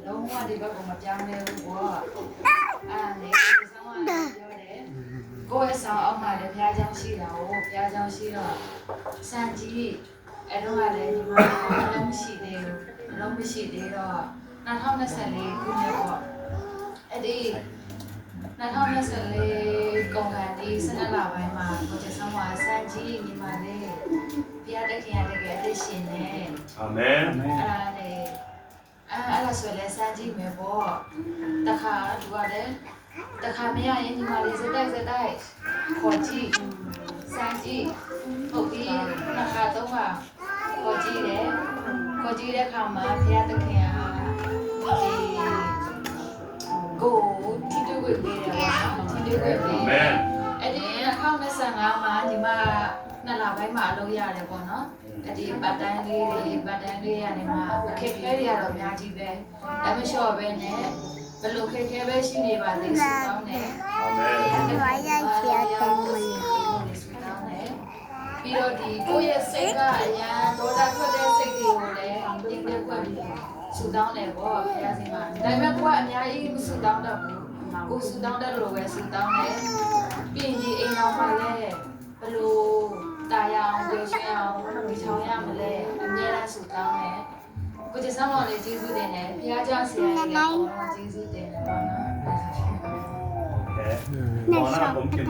လုံးဝဒီဘက်ကမပြောင်းလဲဘူးပေါ့အဲ့လေဆောင်းကပြောတယ်ကိုယ့်ရဲ့ဆောင်းအောက်မှာလည်းဘုရားကျောင်းရှိတာကိုဘုရားကျောင်းရှိတော့စံကြီးအဲ့တော့ကလည်းဒီမှာအလုံးမရှိသေးဘူးအလုံးမရှိသေးတော့2024ခုနှစ်ပေါ့အဲ့ဒီ2024ကုန်ကန်ဒီ12လပိုင်းမှာကိုကျဆောင်မှာစံကြီးညီမလေးဘုရားတခင်ရတကယ်အသက်ရှင်နေအာမင် အဲ့ဒါဆိုလဲစမ်းကြည့်မယ်ပေါ့တခါသူကလည်းတခါမရရင်ညီမလေးစတိုက်ခေါ်ကြည့်စမ်းကြည့်ဟုတ်ပြီနှစ်ခါသုံးခါခေါ်ကြည့်တယ်ခေါ်ကြည့်တဲ့အခါမှာဘုရားသခင်ကဒီကိုတီတူကိုပေးတယ်ပေါ့တီတူကိုပေးအာမင် အဲ့ဒီ2025မှာဒီမှာနှစ်လပိုင်းမှာအလုပ်ရတယ်ပေါ့နော်အဲ့ဒီပတ်တန်းလေးရနေမှာအခက်ခဲတွေကတော့အများကြီးပဲဒါမလျှော့ပဲနဲ့ဘယ်လိုခက်ခဲပဲရှိနေပါသေးစုတောင်းတယ် အာမင် ပြီးတော့ဒီကိုယ့်ရဲ့စိတ်ကအရန်ဒေါသထွက်တဲ့စိတ်တွေကိုလည်းတင်ပြခွင့်ပြီးစုတောင်းတယ်ပေါ့ဘုရားရှင်မှာဒါပေမဲ့ကိုကအများကြီးမစုတောင်းတော့ဘူးကိုစုတောင်းတဲ့လိုပဲစုတောင်းတယ်ပြီးရင်ဒီအိမ်တော်မှာလည်းဘယ်လိုတာရအောင်ပြောရှင်းအောင်ဒီချောင်းရမလဲအများအားစုတောင်းတယ်ကိုကျဆောင်တော်လေးကျေးဇူးတင်တယ်ဘုရားကျောင်းဆရာကြီးလည်းကျေးဇူးတင်တယ်ပေါ့နော် โอเคဘောနာผมเก็บ